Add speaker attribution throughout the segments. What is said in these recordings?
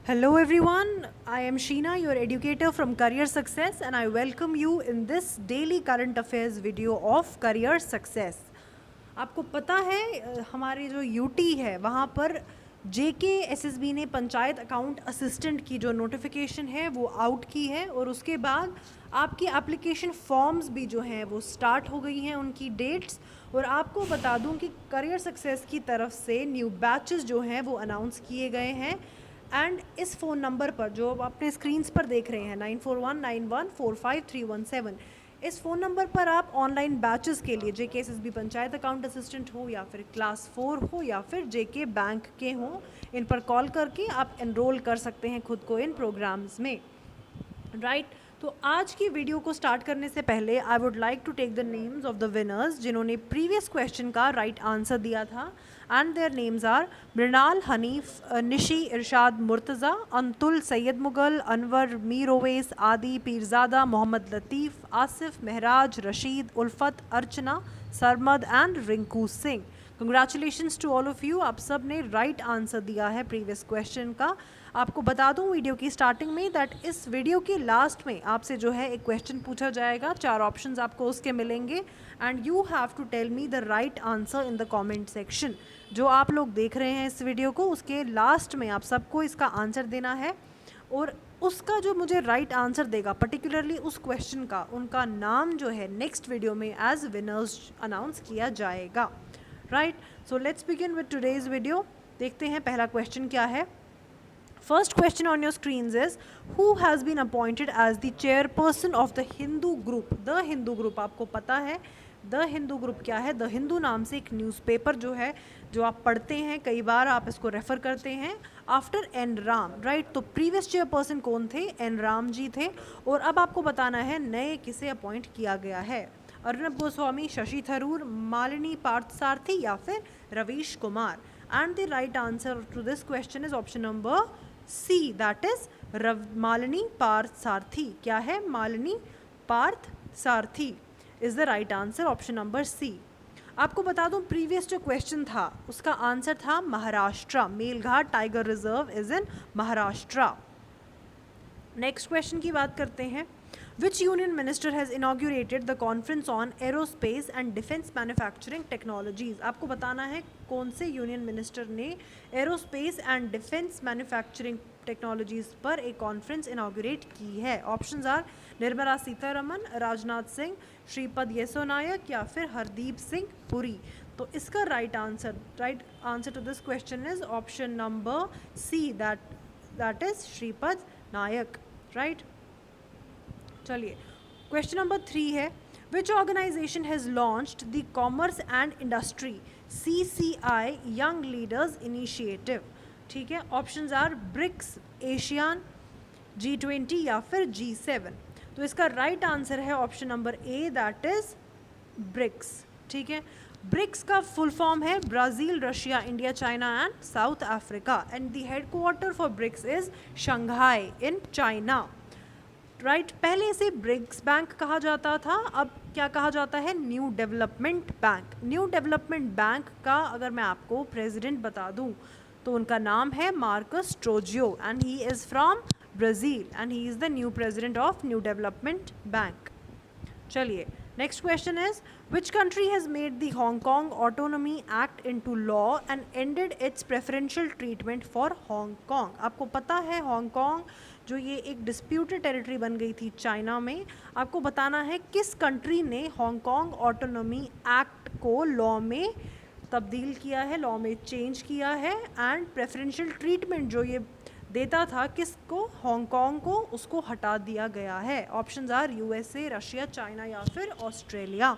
Speaker 1: Hello everyone, I am Sheena, your educator from Career Success, and I welcome you in this daily current affairs video of Career Success. आपको पता है हमारे जो UT है वहाँ पर JKSSB ने पंचायत अकाउंट असिस्टेंट की जो नोटिफिकेशन है वो आउट की है और उसके बाद आपकी एप्लीकेशन फॉर्म्स भी जो हैं वो स्टार्ट हो गई हैं उनकी डेट्स। और आपको बता दूं कि करियर सक्सेस की तरफ से न्यू बैचेस जो हैं वो अनाउंस किए गए हैं। एंड इस फ़ोन नंबर पर जो आप अपने स्क्रीन्स पर देख रहे हैं 9419145317, इस फ़ोन नंबर पर आप ऑनलाइन बैचेस के लिए JKSSB पंचायत अकाउंट असिस्टेंट हो या फिर क्लास 4 हो या फिर JK बैंक के हों, इन पर कॉल करके आप एनरोल कर सकते हैं खुद को इन प्रोग्राम्स में। राइट तो आज की वीडियो को स्टार्ट करने से पहले I would like to take the names of the winners जिन्होंने प्रीवियस क्वेश्चन का राइट आंसर दिया था। And their names are Mrinal Hanif, Nishi Irshad Murtaza, Antul Syed Mughal, Anwar Mir Owais, Aadi Pirzada, Mohammad Latif, Asif Mehraj, Rashid, Ulfat, Archana, Sarmad and Rinku Singh. Congratulations to all of you, आप सब ने राइट आंसर दिया है प्रीवियस क्वेश्चन का। आपको बता दूं वीडियो की स्टार्टिंग में दैट इस वीडियो के लास्ट में आपसे जो है एक क्वेश्चन पूछा जाएगा, 4 ऑप्शंस आपको उसके मिलेंगे and you have to tell me the right answer in the comment section. जो आप लोग देख रहे हैं इस वीडियो को, उसके लास्ट में आप सबको इसका आंसर देना है और उसका जो मुझे राइट आंसर देगा पर्टिकुलरली उस क्वेश्चन का, उनका नाम जो है नेक्स्ट वीडियो में एज विनर्स अनाउंस किया जाएगा। Right so let's begin with today's video. देखते हैं पहला क्वेश्चन क्या है। First question on your screens is who has been appointed as the chairperson of the Hindu group? The Hindu group आपको पता है द हिंदू ग्रुप क्या है? द हिंदू नाम से एक न्यूज़पेपर जो है जो आप पढ़ते हैं, कई बार आप इसको रेफ़र करते हैं आफ्टर एन राम। राइट तो प्रीवियस चेयरपर्सन कौन थे? एन राम जी थे। और अब आपको बताना है नए किसे अपॉइंट किया गया है। अर्नब गोस्वामी, शशि थरूर, मालिनी पार्थसारथी या फिर Ravish Kumar. And the right answer to this question is option number C, that is Malini Parthasarathy. क्या है? Malini Parthasarathy is the right answer, option number C. आपको बता दूं प्रीवियस जो क्वेश्चन था उसका आंसर था Maharashtra. Melghat tiger reserve is in Maharashtra. Next question की बात करते हैं। Which union minister has inaugurated the conference on aerospace and defense manufacturing technologies? आपको बताना है कौन से यूनियन मिनिस्टर ने aerospace and defence manufacturing technologies पर एक कॉन्फ्रेंस इनाग्रेट की है। ऑप्शंस आर निर्मला सीतारमन, राजनाथ सिंह, श्रीपद येसो नायक या फिर हरदीप सिंह पुरी। तो इसका right answer to this question is option number C, that is Shripad Naik. Right चलिए क्वेश्चन नंबर 3 है which organisation has launched the commerce and industry CCI young leaders initiative. ठीक है, options are BRICS, ASEAN, G20 या फिर G7। तो इसका right answer है option number A, that is BRICS. ठीक है, ब्रिक्स का फुल फॉर्म है Brazil, Russia, India, China and South Africa and the headquarter for BRICS is Shanghai in China. Right पहले इसे ब्रिक्स बैंक कहा जाता था, अब क्या कहा जाता है? New Development bank. New Development bank का अगर मैं आपको प्रेसिडेंट बता दूं तो उनका नाम है Marcus Troyjo and he is from Brazil and he is the new president of New Development Bank. चलिए next question is which country has made the Hong Kong Autonomy Act into law and ended its preferential treatment for Hong Kong. आपको पता है Hong Kong जो ये एक disputed territory बन गई थी चाइना में, आपको बताना है किस कंट्री ने हांगकॉन्ग ऑटोनॉमी एक्ट को लॉ में तब्दील किया है, लॉ में चेंज किया है एंड प्रेफरेंशियल ट्रीटमेंट जो ये देता था किसको? हांगकॉन्ग को, उसको हटा दिया गया है। Options are USA, Russia, China या फिर ऑस्ट्रेलिया।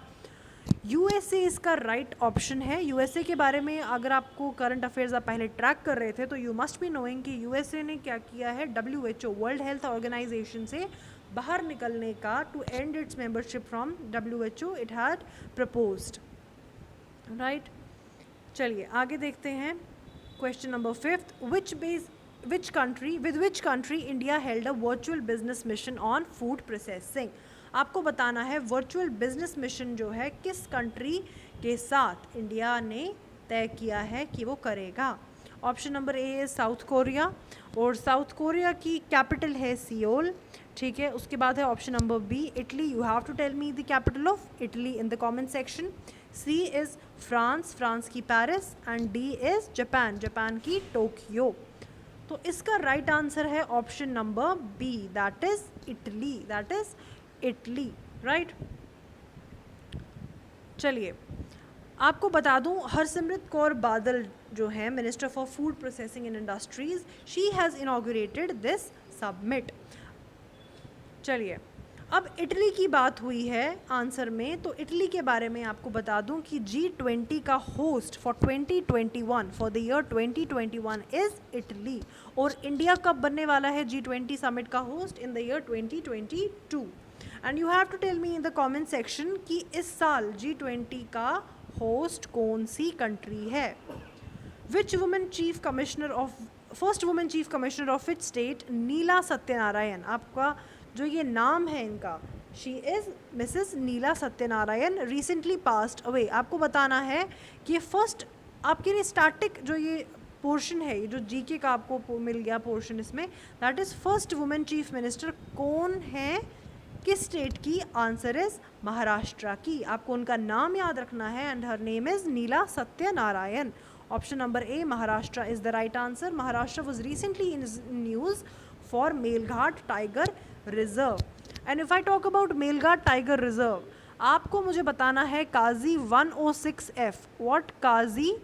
Speaker 1: USA इसका राइट ऑप्शन है। USA के बारे में अगर आपको करंट अफेयर्स आप पहले ट्रैक कर रहे थे तो यू मस्ट बी नोइंग कि USA ने क्या किया है, WHO वर्ल्ड हेल्थ ऑर्गेनाइजेशन से बाहर निकलने का, to end its membership from WHO it had proposed. Right चलिए आगे देखते हैं question number 5th। with which country India held a virtual business mission on food processing? आपको बताना है वर्चुअल बिजनेस मिशन जो है किस कंट्री के साथ इंडिया ने तय किया है कि वो करेगा। Option number A is South Korea, और साउथ कोरिया की कैपिटल है सियोल, ठीक है। उसके बाद है option number B Italy. You have to tell me the capital of Italy in the comment section. C is France, France की Paris, and D is Japan, Japan की Tokyo. तो इसका राइट आंसर है option number B, that is Italy, that is Italy, right. चलिए आपको बता दूं, हरसिमरत कौर बादल जो है minister for food processing and industries, she has inaugurated this summit. चलिए अब इटली की बात हुई है आंसर में, तो इटली के बारे में आपको बता दूं कि G20 का host for 2021, for the year 2021 is Italy. और इंडिया कब बनने वाला है G20 समिट का host? In the year 2022। And you have to tell me in the comment section कि इस साल G20 का होस्ट कौन सी कंट्री है। Which women chief commissioner of first women chief commissioner of which state? Neela Satyanarayan. आपका जो ये नाम है इनका, she is Mrs Neela Satyanarayan, recently passed away. आपको बताना है कि ये फर्स्ट आपके लिए स्टैटिक जो ये पोर्शन है, ये जो जीके का आपको मिल गया पोर्शन इसमें, that is first women chief minister कौन है, किस स्टेट की? आंसर इज महाराष्ट्र की। आपको उनका नाम याद रखना है and her name is Neela Satyanarayan. Option number A Maharashtra is the right answer. Maharashtra was recently in news for Melghat tiger reserve. And if I talk about Melghat tiger reserve, आपको मुझे बताना है काजी 106F। What Qazi?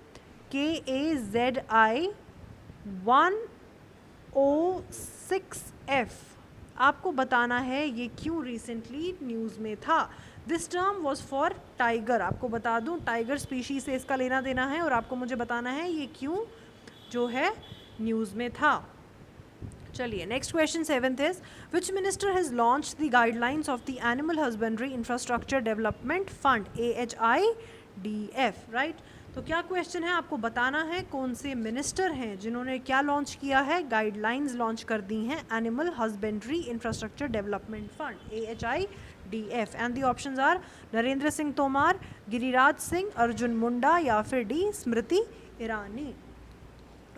Speaker 1: KAZI 106F। आपको बताना है ये क्यों recently news में था। This term was for tiger. आपको बता दूं टाइगर स्पीशीज से इसका लेना देना है, और आपको मुझे बताना है ये क्यों जो है न्यूज़ में था। चलिए next question 7th is which minister has launch the guidelines of the animal husbandry infrastructure development fund AHIDF, right. तो क्या क्वेश्चन है, आपको बताना है कौन से मिनिस्टर हैं जिन्होंने क्या लॉन्च किया है, गाइडलाइंस लॉन्च कर दी हैं animal husbandry infrastructure development fund AHIDF। And the options are Narendra Singh Tomar, Giriraj Singh, Arjun Munda या फिर डी स्मृति ईरानी।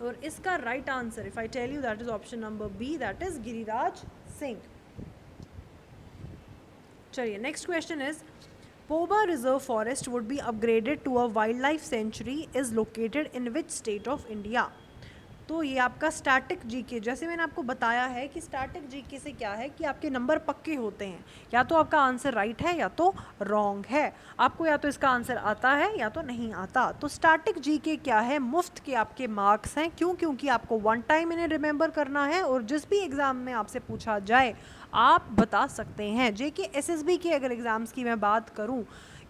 Speaker 1: और इसका right answer if I tell you that is option number B, that is Giriraj Singh. चलिए next question is Poba Reserve Forest would be upgraded to a wildlife sanctuary is located in which state of India? तो ये आपका static GK, जैसे मैंने आपको बताया है कि स्टैटिक जीके से क्या है कि आपके नंबर पक्के होते हैं, या तो आपका आंसर राइट है या तो रॉन्ग है। आपको या तो इसका आंसर आता है या तो नहीं आता। तो स्टैटिक जीके क्या है, मुफ्त के आपके मार्क्स हैं। क्यों? क्योंकि आपको वन टाइम इन्हें रिमेंबर करना है, और जिस भी एग्ज़ाम में आपसे पूछा जाए आप बता सकते हैं। जेके एसएसबी के अगर एग्ज़ाम्स की मैं बात करूं,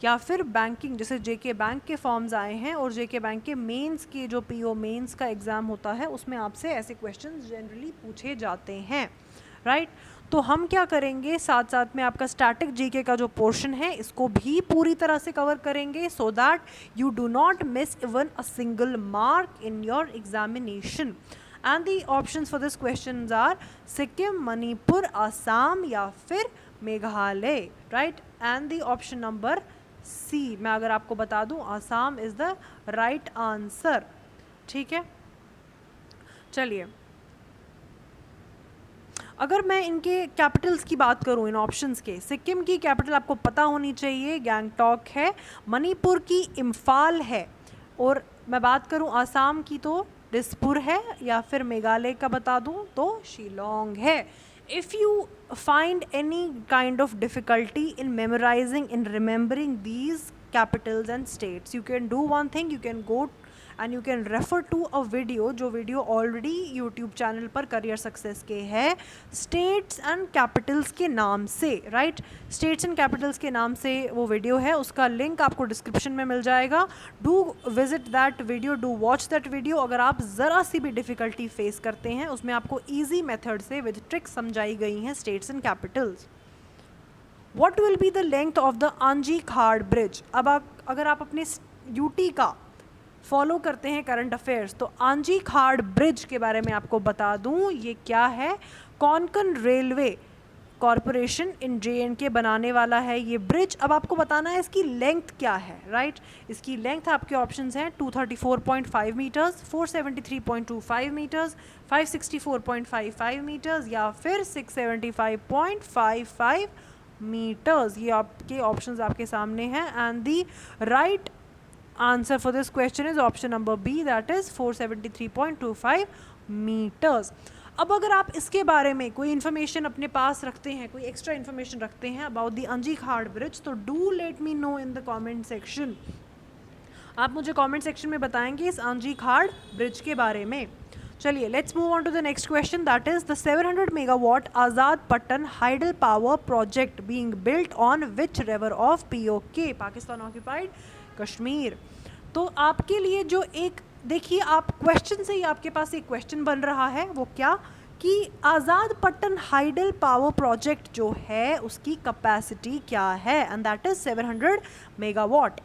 Speaker 1: या फिर बैंकिंग, जैसे जेके बैंक के फॉर्म्स आए हैं, और जेके बैंक के मेंस के जो पीओ मेंस का एग्ज़ाम होता है उसमें आपसे ऐसे क्वेश्चंस जनरली पूछे जाते हैं, राइट। तो हम क्या करेंगे, साथ साथ में आपका स्टैटिक जीके का जो पोर्शन है इसको भी पूरी तरह से कवर करेंगे, so that you do not miss even a single mark in your examination. And the options for this questions are Sikkim, Manipur, Assam या फिर Meghalaya, right. And the option number C, मैं अगर आपको बता दूं Assam is the right answer, ठीक है। चलिए अगर मैं इनके कैपिटल्स की बात करूं, इन ऑप्शंस के, सिक्किम की कैपिटल आपको पता होनी चाहिए, गैंगटॉक है। मणिपुर की इम्फाल है। और मैं बात करूं आसाम की तो दिसपुर है, या फिर मेघालय का बता दूं तो शिलोंग है। If you find any kind of difficulty in memorizing, in remembering these capitals and states, you can do one thing, you can go and you can refer to a video, जो वीडियो ऑलरेडी यूट्यूब चैनल पर career success के है, states and Capitals के नाम से, right. States and Capitals के नाम से वो वीडियो है, उसका लिंक आपको डिस्क्रिप्शन में मिल जाएगा। Do visit that video, do watch that video. अगर आप ज़रा सी भी डिफ़िकल्टी फेस करते हैं, उसमें आपको ईजी मेथड से विद ट्रिक्स समझाई गई हैं states and Capitals. What will be the length of the Anji खाड़ ब्रिज? अब अगर आप अपने यूटी का फॉलो करते हैं करंट अफेयर्स, तो आंजी खाड़ ब्रिज के बारे में आपको बता दूं ये क्या है। कोंकण रेलवे कॉरपोरेशन इन JNK बनाने वाला है ये ब्रिज। अब आपको बताना है इसकी लेंथ क्या है, राइट। इसकी लेंथ आपके ऑप्शंस हैं 234.5 मीटर्स, 473.25 मीटर्स, 564.55 मीटर्स या फिर 675.55 मीटर्स। ये आपके ऑप्शंस आपके सामने हैं and the right answer for this question is option number B, that is 473.25 metres. अब अगर आप इसके बारे में कोई इन्फॉर्मेशन अपने पास रखते हैं, कोई एक्स्ट्रा इन्फॉर्मेशन रखते हैं अबाउट द अंजीखाड़ ब्रिज, तो do let me know in the comment section. आप मुझे कमेंट सेक्शन में बताएंगे इस अंजीखाड़ ब्रिज के बारे में। चलिए let's move on to the next question, that is the 700 megawatt Azad Pattan hydel power project being built on which river of POK, Pakistan occupied Kashmir. तो आपके लिए जो एक देखिए, आप क्वेश्चन से ही आपके पास एक क्वेश्चन बन रहा है, वो क्या कि Azad Pattan hydel power project जो है उसकी कैपेसिटी क्या है, and that is 700 megawatt.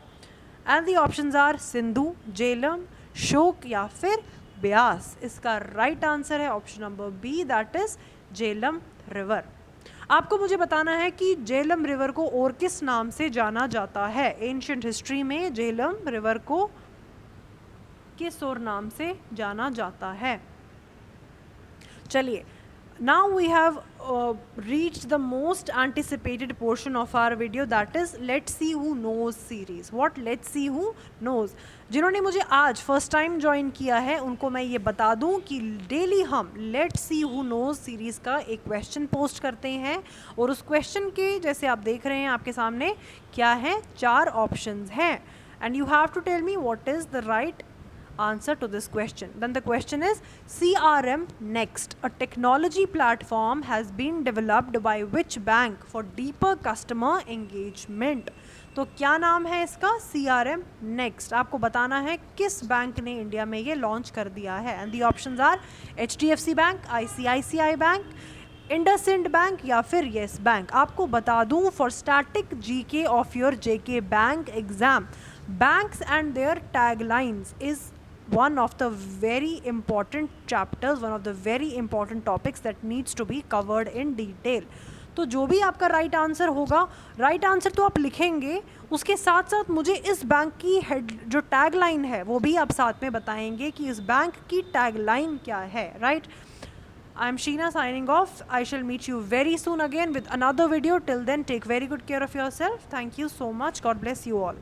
Speaker 1: And the options are Sindhu, Jhelum, Shyok या फिर ब्यास। इसका राइट आंसर है option number B, that is Jhelum river. आपको मुझे बताना है कि झेलम रिवर को और किस नाम से जाना जाता है। एंशिएंट हिस्ट्री में झेलम रिवर को किस और नाम से जाना जाता है। चलिए, now we have reached the most anticipated portion of our video, that is let's see who knows series. What let's see who knows? जिन्होंने मुझे आज फर्स्ट टाइम ज्वाइन किया है उनको मैं ये बता दूं कि डेली हम let's see who knows series का एक क्वेश्चन पोस्ट करते हैं और उस क्वेश्चन के जैसे आप देख रहे हैं आपके सामने क्या है, 4 ऑप्शंस हैं and you have to tell me what is the right answer to this question. Then the question is CRM Next, a technology platform has been developed by which bank for deeper customer engagement? तो क्या नाम है इसका? CRM Next। आपको बताना है किस bank ने इंडिया में ये लॉन्च कर दिया है and the options are HDFC bank, ICICI bank, IndusInd bank या फिर येस बैंक। आपको बता दूं for static GK of your JK bank exam, banks and their taglines is one of the very important chapters, one of the very important topics that needs to be covered in detail. तो जो भी आपका right answer होगा, right answer तो आप लिखेंगे, उसके साथ साथ मुझे इस बैंक की हेड जो टैग लाइन है वो भी आप साथ में बताएंगे कि इस बैंक की टैग लाइन क्या है, right. I am Sheena signing off. I shall meet you very soon again with another video. Till then, take very good care of yourself. Thank you so much. God bless you all.